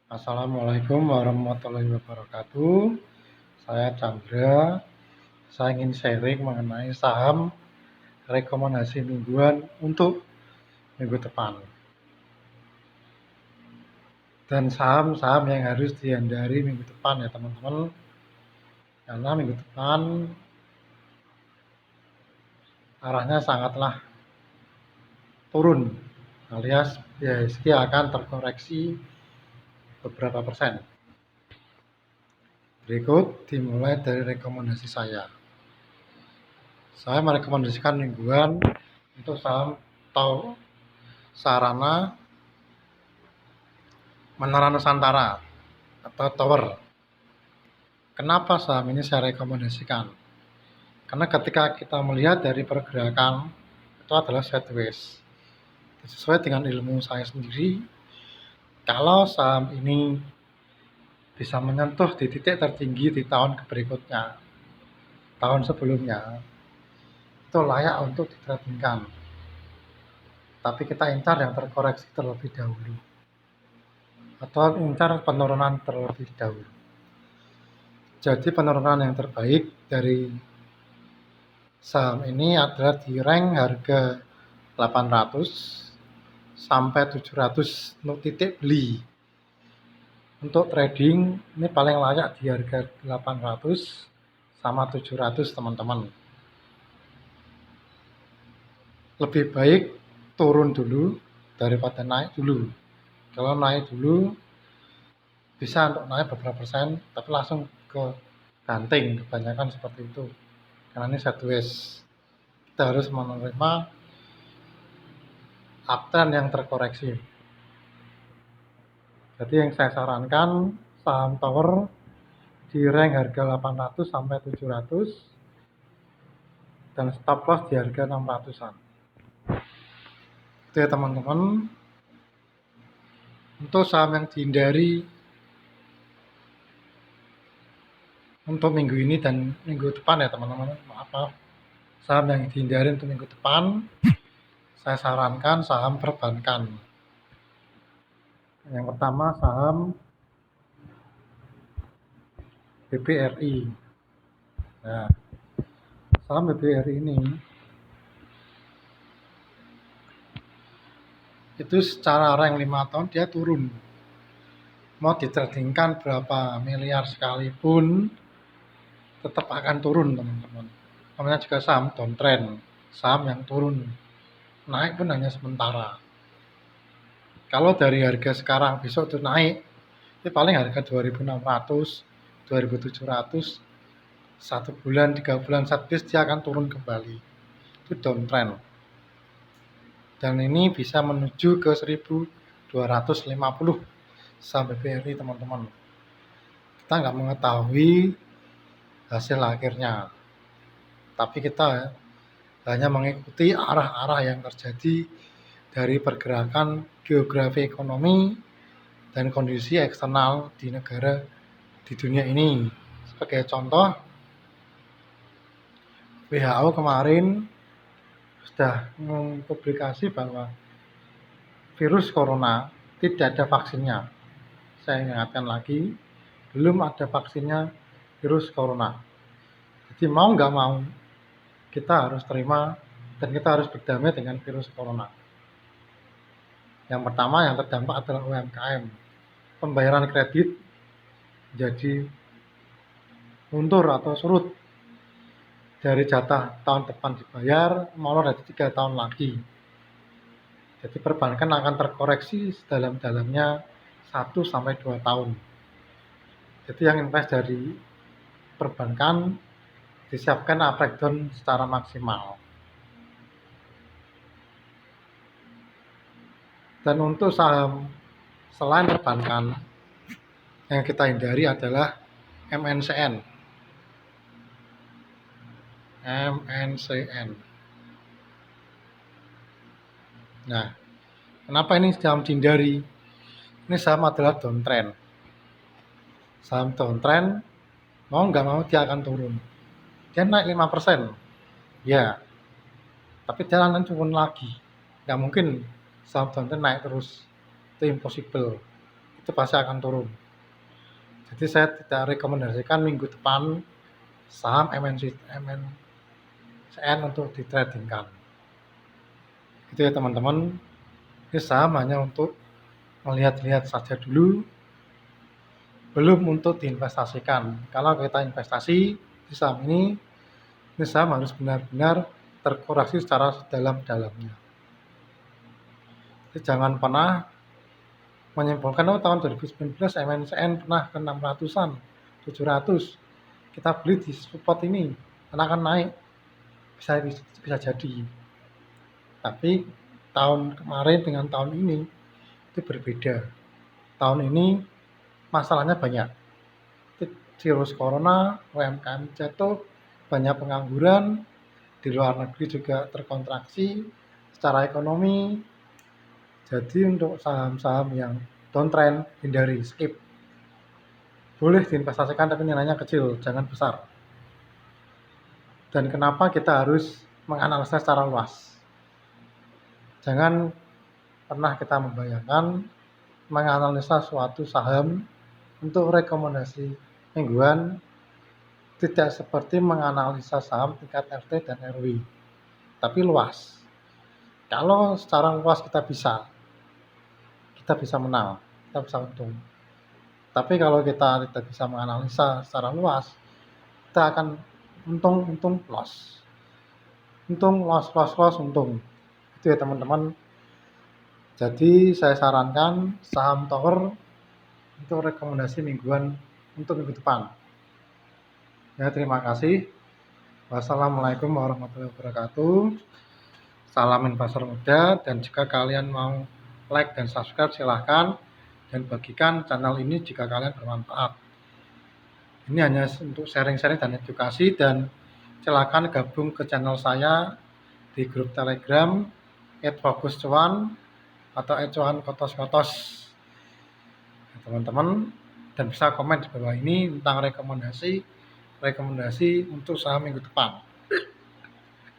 Assalamualaikum warahmatullahi wabarakatuh. Saya Chandra. Saya ingin sharing mengenai saham rekomendasi mingguan untuk minggu depan. Dan saham-saham yang harus dihindari minggu depan ya teman-teman. Karena minggu depan arahnya sangatlah turun, alias IHSG akan terkoreksi beberapa persen. Berikut dimulai dari rekomendasi saya. Saya merekomendasikan mingguan untuk saham Sarana Menara Nusantara atau Tower. Kenapa saham ini saya rekomendasikan? Karena ketika kita melihat dari pergerakan itu adalah sideways. Sesuai dengan ilmu saya sendiri, kalau saham ini bisa menyentuh di titik tertinggi di tahun berikutnya, tahun sebelumnya, itu layak untuk ditradingkan. Tapi kita incar yang terkoreksi terlebih dahulu, atau incar penurunan terlebih dahulu. Jadi penurunan yang terbaik dari saham ini adalah di rank harga 800 sampai 700 titik beli. Untuk trading ini paling layak di harga 800 sama 700 teman-teman. Lebih baik turun dulu daripada naik dulu. Kalau naik dulu bisa untuk naik beberapa persen, tapi langsung ke ganting, kebanyakan seperti itu. Karena ini sideways, kita harus menerima uptrend yang terkoreksi. Jadi yang saya sarankan saham Tower di rank harga 800 sampai 700 dan stop loss di harga 600-an. Itu ya teman-teman. Untuk saham yang dihindari untuk minggu ini dan minggu depan ya teman-teman, maaf. Saham yang dihindari untuk minggu depan, saya sarankan saham perbankan. Yang pertama saham BBRI. Nah, saham BBRI ini itu secara rank 5 tahun dia turun. Mau ditradingkan berapa miliar sekalipun tetap akan turun teman-teman. Namanya juga saham downtrend, saham yang turun. Naik pun hanya sementara. Kalau dari harga sekarang besok itu naik, itu paling harga 2.600, 2.700, 1 bulan, 3 bulan sideways dia akan turun kembali. Itu downtrend. Dan ini bisa menuju ke 1.250 sampai BRI teman-teman. Kita nggak mengetahui hasil akhirnya, tapi kita hanya mengikuti arah-arah yang terjadi dari pergerakan geografi ekonomi dan kondisi eksternal di negara di dunia ini. Sebagai contoh, WHO kemarin sudah mempublikasi bahwa virus corona tidak ada vaksinnya. Saya ingatkan lagi, belum ada vaksinnya virus corona. Jadi mau nggak mau, kita harus terima dan kita harus berdamai dengan virus corona. Yang pertama yang terdampak adalah UMKM. Pembayaran kredit jadi mundur atau surut. Dari jatah tahun depan dibayar, molor dari 3 tahun lagi. Jadi perbankan akan terkoreksi sedalam-dalamnya 1-2 tahun. Jadi yang invest dari perbankan disiapkan breakdown secara maksimal. Dan untuk saham selain perbankan yang kita hindari adalah MNCN. Nah, kenapa ini saham dihindari? Ini saham adalah downtrend. Saham downtrend mau nggak mau dia akan turun. Dia naik 5%, ya, tapi dia akan turun lagi. Nggak mungkin saham downtrend naik terus, itu impossible. itu pasti akan turun. Jadi saya tidak rekomendasikan minggu depan saham MNCN untuk ditradingkan. Itu ya teman-teman. Ini saham hanya untuk melihat-lihat saja dulu, belum untuk diinvestasikan. Kalau kita investasi di saham ini saham harus benar-benar terkoreksi secara sedalam-dalamnya. Jadi jangan pernah menyimpulkan tahun 2019 MNCN pernah ke 600-an, 700. Kita beli di support ini, karena akan naik. Bisa jadi. Tapi tahun kemarin dengan tahun ini itu berbeda. Tahun ini masalahnya banyak. Virus corona, UMKM jatuh, banyak pengangguran, di luar negeri juga terkontraksi secara ekonomi. Jadi untuk saham-saham yang downtrend, hindari, skip. Boleh diinvestasikan tapi nilainya kecil, jangan besar. Dan kenapa kita harus menganalisa secara luas? Jangan pernah kita membayangkan menganalisa suatu saham untuk rekomendasi mingguan tidak seperti menganalisa saham tingkat RT dan RW, tapi luas. Kalau secara luas kita bisa menang, kita bisa untung. Tapi kalau kita tidak bisa menganalisa secara luas, kita akan untung loss. Untung loss, untung. Itu ya teman-teman. Jadi saya sarankan saham tower untuk rekomendasi mingguan untuk minggu depan. Ya, terima kasih. Wassalamualaikum warahmatullahi wabarakatuh. Salam investor muda, dan jika kalian mau like dan subscribe silahkan, dan bagikan channel ini jika kalian bermanfaat. Ini hanya untuk sharing-sharing dan edukasi, dan silahkan gabung ke channel saya di grup Telegram @fokuscuan atau @cuan_kotos-kotos teman-teman, dan bisa komen di bawah ini tentang rekomendasi untuk saham minggu depan.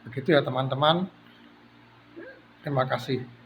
Begitu ya teman-teman. Terima kasih.